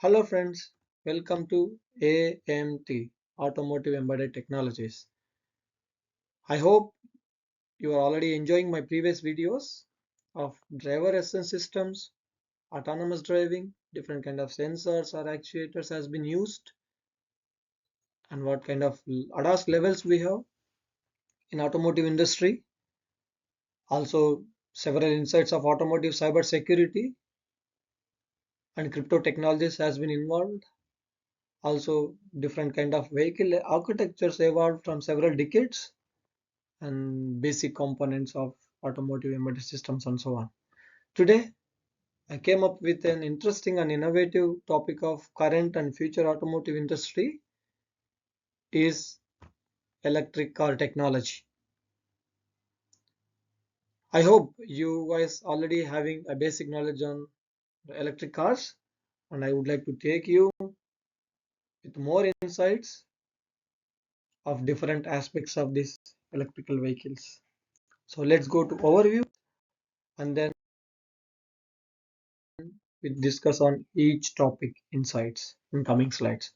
Hello friends, welcome to AMT Automotive Embedded Technologies. I hope you are already enjoying my previous videos of driver assistance systems, autonomous driving, different kind of sensors or actuators has been used, and what kind of ADAS levels we have in automotive industry. Also several insights of automotive cyber security and crypto technologies has been involved. Also different kind of vehicle architectures evolved from several decades and basic components of automotive embedded systems and so on. Today, I came up with an interesting and innovative topic of current and future automotive industry is electric car technology. I hope you guys already having a basic knowledge on electric cars, and I would like to take you with more insights of different aspects of these electrical vehicles. So let's go to overview and then we discuss on each topic insights in coming slides.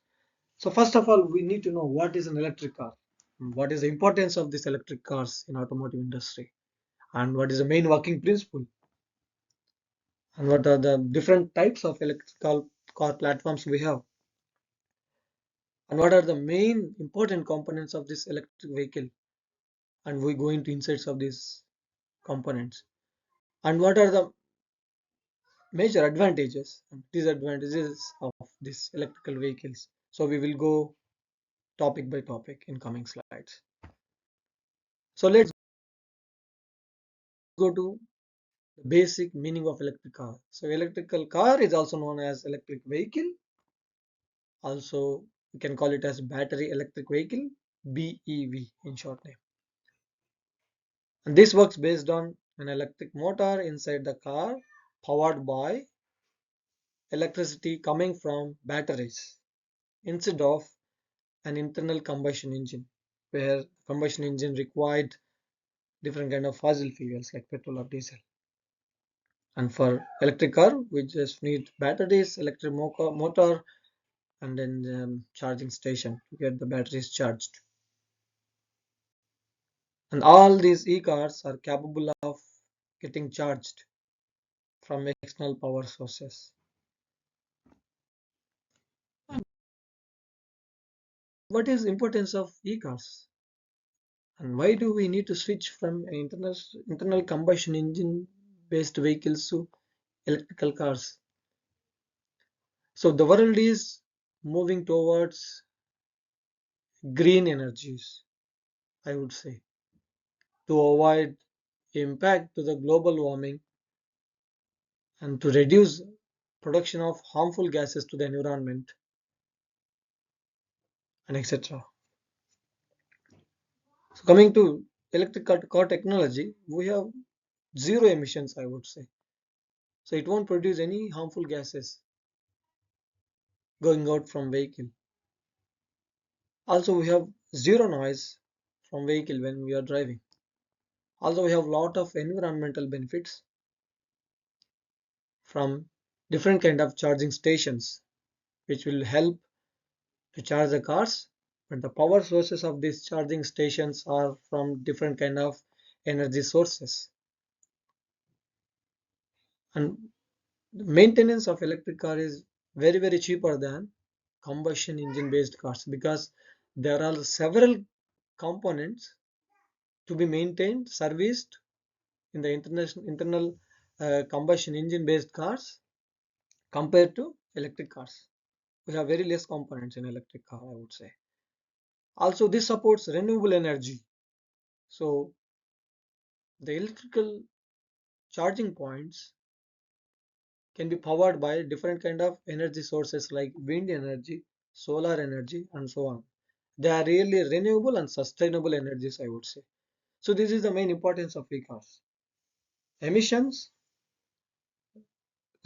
So first of all, we need to know what is an electric car, what is the importance of these electric cars in automotive industry, and what is the main working principle, and what are the different types of electrical car platforms we have, and what are the main important components of this electric vehicle, and we go into insights of these components, and what are the major advantages and disadvantages of these electrical vehicles. So we will go topic by topic in coming slides. So let's go to the basic meaning of electric car. So electrical car is also known as electric vehicle. Also, you can call it as battery electric vehicle, BEV in short name. And this works based on an electric motor inside the car powered by electricity coming from batteries instead of an internal combustion engine, where combustion engine required different kind of fossil fuels like petrol or diesel. And for electric car, we just need batteries, electric motor, and then charging station to get the batteries charged. And all these e-cars are capable of getting charged from external power sources. And what is importance of e-cars? And why do we need to switch from internal combustion engine based vehicles to electrical cars? So the world is moving towards green energies, I would say, to avoid impact to the global warming and to reduce production of harmful gases to the environment and etc. So coming to electric car technology, we have zero emissions, I would say. So it won't produce any harmful gases going out from vehicle. Also we have zero noise from vehicle when we are driving. Also we have lot of environmental benefits from different kind of charging stations which will help to charge the cars, but the power sources of these charging stations are from different kind of energy sources. And the maintenance of electric car is very cheaper than combustion engine based cars because there are several components to be maintained, serviced in the internal combustion engine based cars compared to electric cars. We have very less components in electric car, I would say. Also, this supports renewable energy. So the electrical charging points can be powered by different kind of energy sources like wind energy, solar energy, and so on. They are really renewable and sustainable energies, I would say. So this is the main importance of e-cars. Emissions,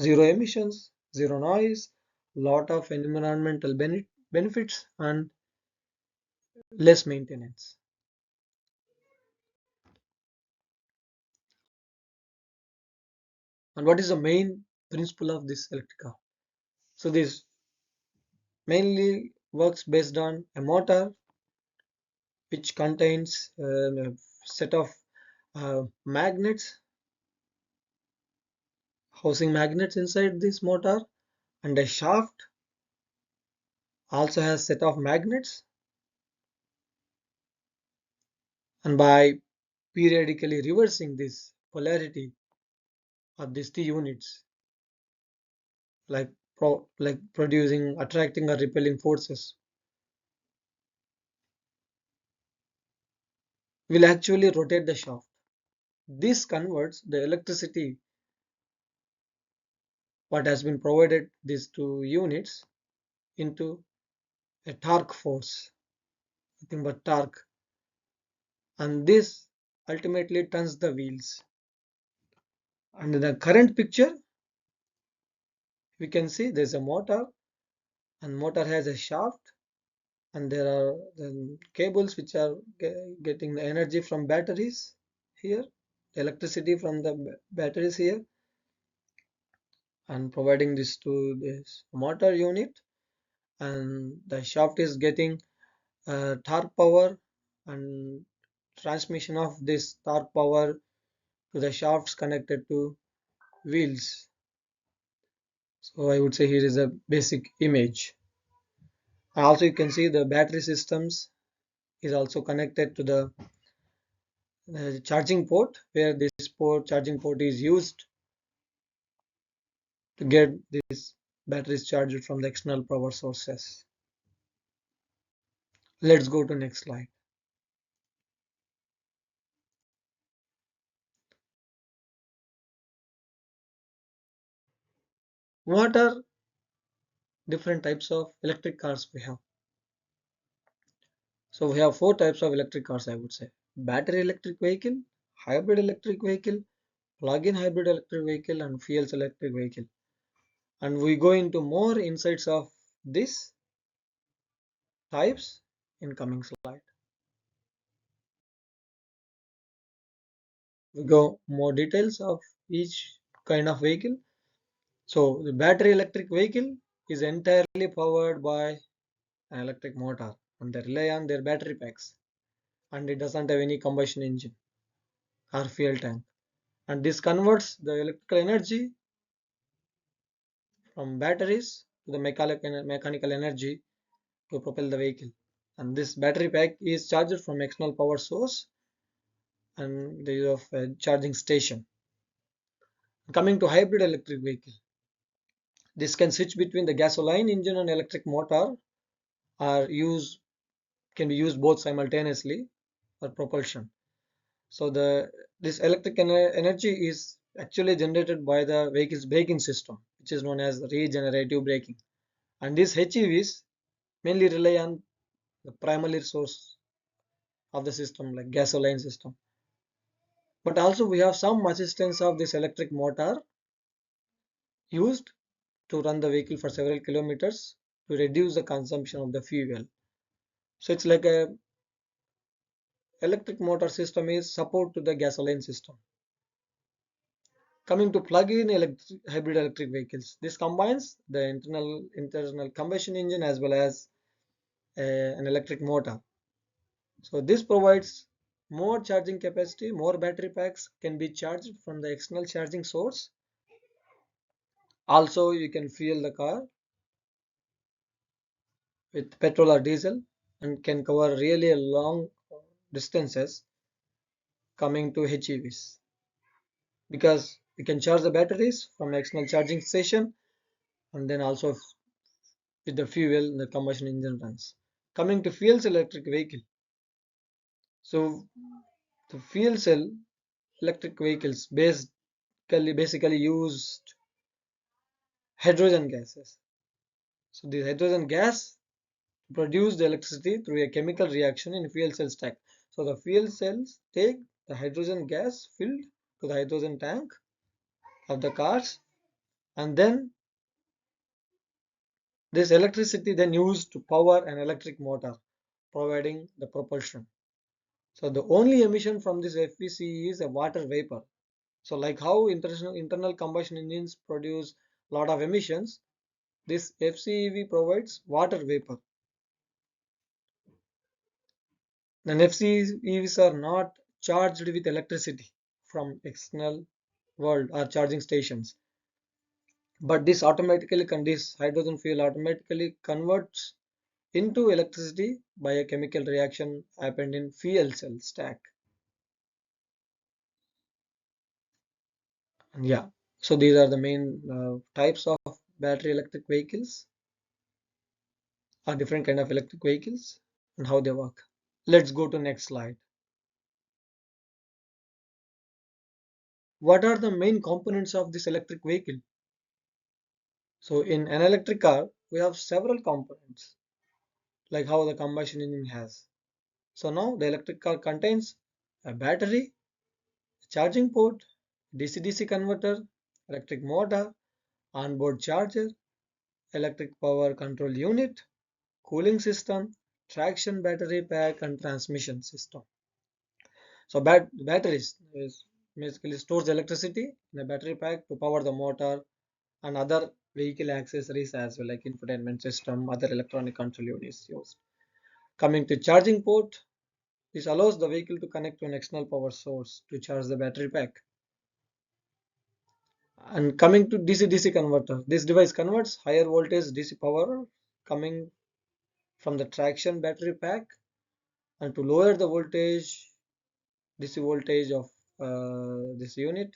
zero emissions, zero noise, lot of environmental benefits, and less maintenance. And what is the main principle of this electric car? So this mainly works based on a motor which contains a set of magnets, housing magnets inside this motor, and a shaft also has set of magnets, and by periodically reversing this polarity of these two units, like like producing attracting or repelling forces, will actually rotate the shaft. This converts the electricity what has been provided these two units into a torque force, nothing but torque, and this ultimately turns the wheels. And in the current picture we can see there's a motor, and motor has a shaft, and there are the cables which are getting the energy from batteries here, electricity from the batteries here, and providing this to this motor unit, and the shaft is getting torque power and transmission of this torque power to the shafts connected to wheels. So I would say here is a basic image. Also you can see the battery systems is also connected to the charging port, where this charging port is used to get these batteries charged from the external power sources. Let's go to next slide. What are different types of electric cars we have? So we have four types of electric cars, I would say: battery electric vehicle, hybrid electric vehicle, plug-in hybrid electric vehicle, and fuel cell electric vehicle. And we go into more insights of these types in coming slide. We go more details of each kind of vehicle. So the battery electric vehicle is entirely powered by an electric motor, and they rely on their battery packs, and it doesn't have any combustion engine or fuel tank. And this converts the electrical energy from batteries to the mechanical energy to propel the vehicle. And this battery pack is charged from external power source and the use of a charging station. Coming to hybrid electric vehicle, this can switch between the gasoline engine and electric motor, or use can be used both simultaneously for propulsion. So the this electric energy is actually generated by the vehicle's braking system, which is known as regenerative braking. And these HEVs mainly rely on the primary source of the system, like gasoline system. But also we have some assistance of this electric motor used to run the vehicle for several kilometers to reduce the consumption of the fuel. So it's like a electric motor system is support to the gasoline system. Coming to plug-in hybrid electric vehicles, this combines the internal combustion engine as well as an electric motor. So this provides more charging capacity, more battery packs can be charged from the external charging source. Also you can fuel the car with petrol or diesel and can cover really long distances coming to HEVs, because you can charge the batteries from external charging station, and then also with the fuel the combustion engine runs. Coming to fuel cell electric vehicle, so the fuel cell electric vehicles basically used hydrogen gases. So the hydrogen gas produce the electricity through a chemical reaction in fuel cell stack. So the fuel cells take the hydrogen gas filled to the hydrogen tank of the cars, and then this electricity then used to power an electric motor, providing the propulsion. So the only emission from this FVC is a water vapor. So like how internal combustion engines produce a lot of emissions, This FCEV provides water vapor. And FCEVs are not charged with electricity from external world or charging stations. But this hydrogen fuel automatically converts into electricity by a chemical reaction happened in fuel cell stack. And yeah, so these are the main types of battery electric vehicles or different kind of electric vehicles and how they work. Let's go to next slide. What are the main components of this electric vehicle? So in an electric car, we have several components like how the combustion engine has. So now the electric car contains a battery, a charging port, DC-DC converter, electric motor, onboard charger, electric power control unit, cooling system, traction battery pack and transmission system. So batteries is basically stores electricity in a battery pack to power the motor and other vehicle accessories as well like infotainment system, other electronic control units used. Coming to charging port, this allows the vehicle to connect to an external power source to charge the battery pack. And coming to DC-DC converter, this device converts higher voltage DC power coming from the traction battery pack and to lower the voltage DC voltage of this unit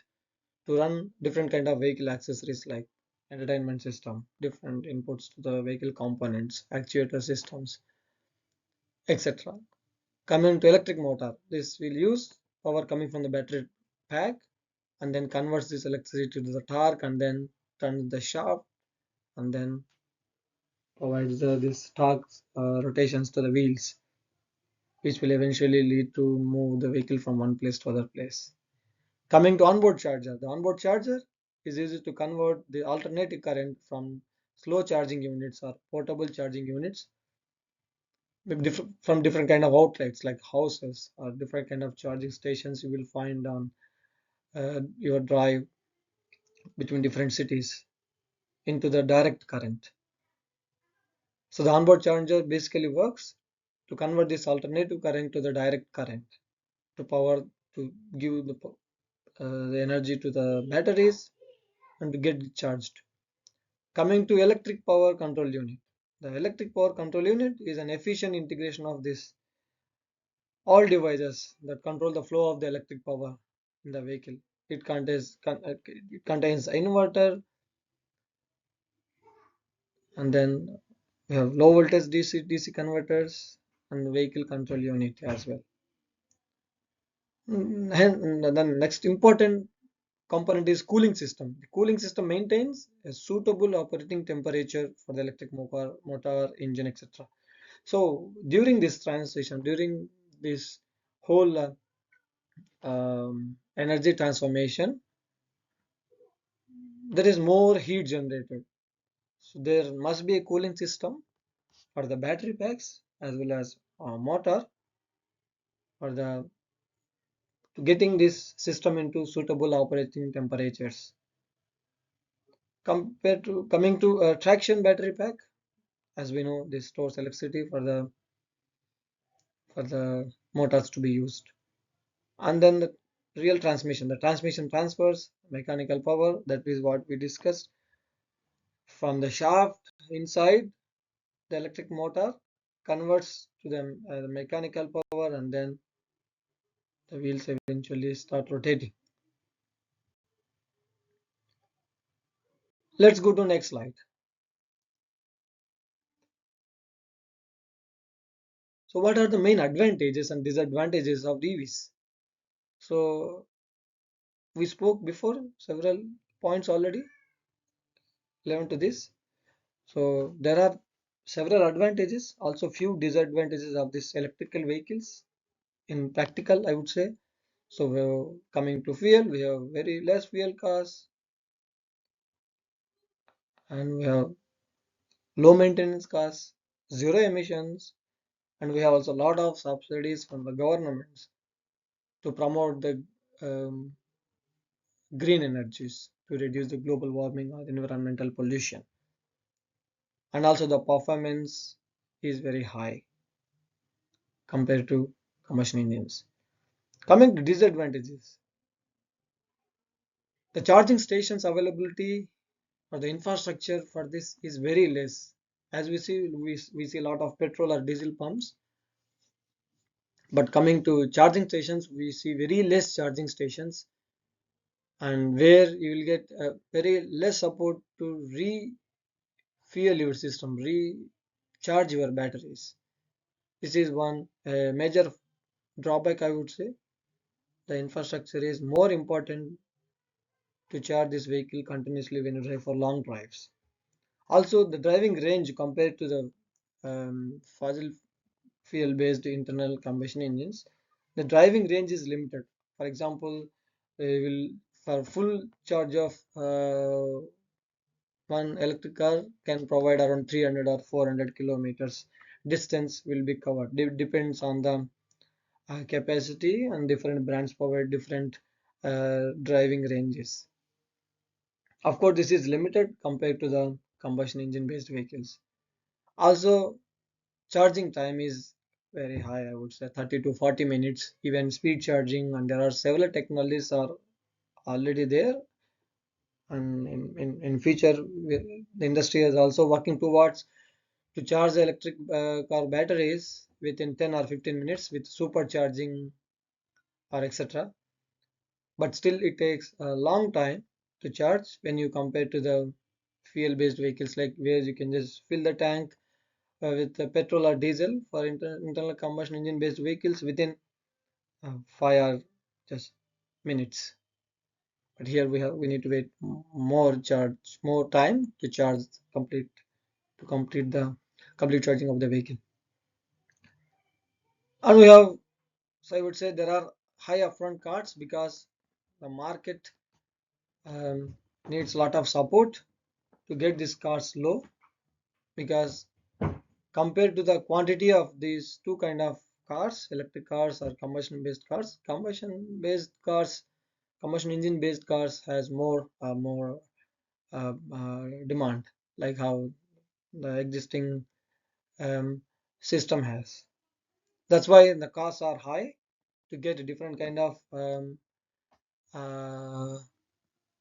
to run different kind of vehicle accessories like entertainment system, different inputs to the vehicle components, actuator systems, etc. Coming to electric motor, this will use power coming from the battery pack and then converts this electricity to the torque and then turns the shaft and then provides this torque rotations to the wheels, which will eventually lead to move the vehicle from one place to other place. Coming to onboard charger, the onboard charger is used to convert the alternating current from slow charging units or portable charging units from different kind of outlets like houses or different kind of charging stations you will find on your drive between different cities into the direct current. So the onboard charger basically works to convert this alternative current to the direct current to power to give the energy to the batteries and to get charged. Coming to electric power control unit. The electric power control unit is an efficient integration of this all devices that control the flow of the electric power in the vehicle. It contains inverter and then we have low voltage DC converters and vehicle control unit as well. And then next important component is cooling system. The cooling system maintains a suitable operating temperature for the electric motor engine, etc. So during this transition, during this whole energy transformation, there is more heat generated. So there must be a cooling system for the battery packs as well as motor for the to getting this system into suitable operating temperatures. Compared to coming to a traction battery pack, as we know, this stores electricity for the motors to be used. And then the real transmission, the transmission transfers mechanical power, that is what we discussed, from the shaft inside the electric motor converts to the mechanical power and then the wheels eventually start rotating. Let's go to next slide. So what are the main advantages and disadvantages of EVs? So we spoke before several points already relevant to this. So there are several advantages, also few disadvantages of this electrical vehicles in practical, I would say. So we're coming to fuel, we have very less fuel costs and we have low maintenance costs, zero emissions, and we have also a lot of subsidies from the governments to promote the um, green energies to reduce the global warming or environmental pollution. and also the performance is very high compared to combustion engines. Coming to disadvantages, the charging stations availability or the infrastructure for this is very less. As we see a lot of petrol or diesel pumps, but coming to charging stations, we see very less charging stations, and where you will get very less support to refuel your system, recharge your batteries. This is one major drawback, I would say. The infrastructure is more important to charge this vehicle continuously when you drive for long drives. Also, the driving range compared to the fossil fuel based internal combustion engines, the driving range is limited. For example, will for full charge of one electric car can provide around 300 or 400 kilometers distance will be covered. Depends on the capacity, and different brands provide different driving ranges. Of course, this is limited compared to the combustion engine based vehicles. Also, charging time is very high, I would say 30 to 40 minutes, even speed charging, and there are several technologies are already there. And in future, the industry is also working towards to charge electric car batteries within 10 or 15 minutes with supercharging or etc. But still, it takes a long time to charge when you compare to the fuel based vehicles, like where you can just fill the tank with petrol or diesel for internal combustion engine based vehicles within 5 or just minutes. But here we need to wait more time to charge complete the complete charging of the vehicle. And we have, so I would say there are high upfront costs because the market um, needs a lot of support to get these cars low, because compared to the quantity of these two kind of cars, electric cars or combustion based cars, combustion engine based cars has more demand, like how the existing um, system has. That's why the costs are high to get a different kind of uh,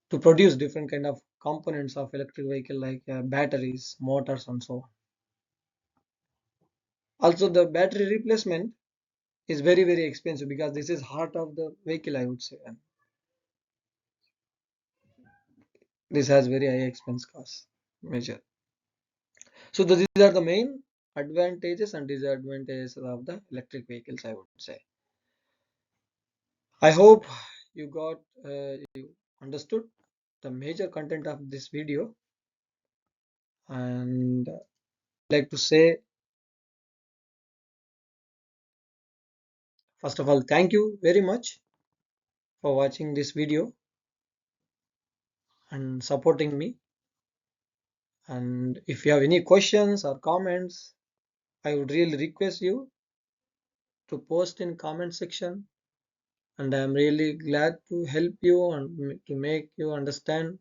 to produce different kind of components of electric vehicle, like batteries, motors, and so on. Also, the battery replacement is very expensive because this is heart of the vehicle, I would say, and this has very high expense cost measure. So these are the main advantages and disadvantages of the electric vehicles, I would say. I hope you understood the major content of this video, and I'd like to say, first of all, thank you very much for watching this video and supporting me. And if you have any questions or comments, I would really request you to post in comment section, and I am really glad to help you and to make you understand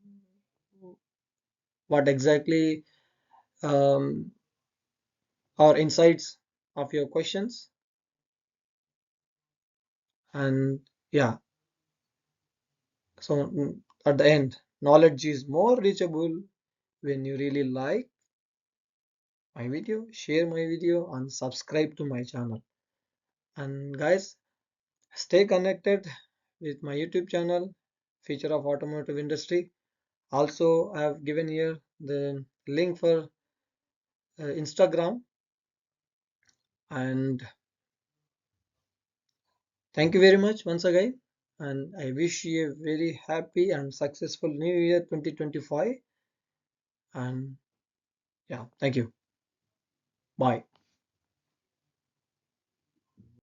what exactly um, are insights of your questions. And yeah, so at the end, knowledge is more reachable when you really like my video, share my video, and subscribe to my channel. And guys, stay connected with my YouTube channel, Future of Automotive Industry. Also, I have given here the link for Instagram. And thank you very much once again. And I wish you a very happy and successful New Year 2025. And yeah, thank you. Bye.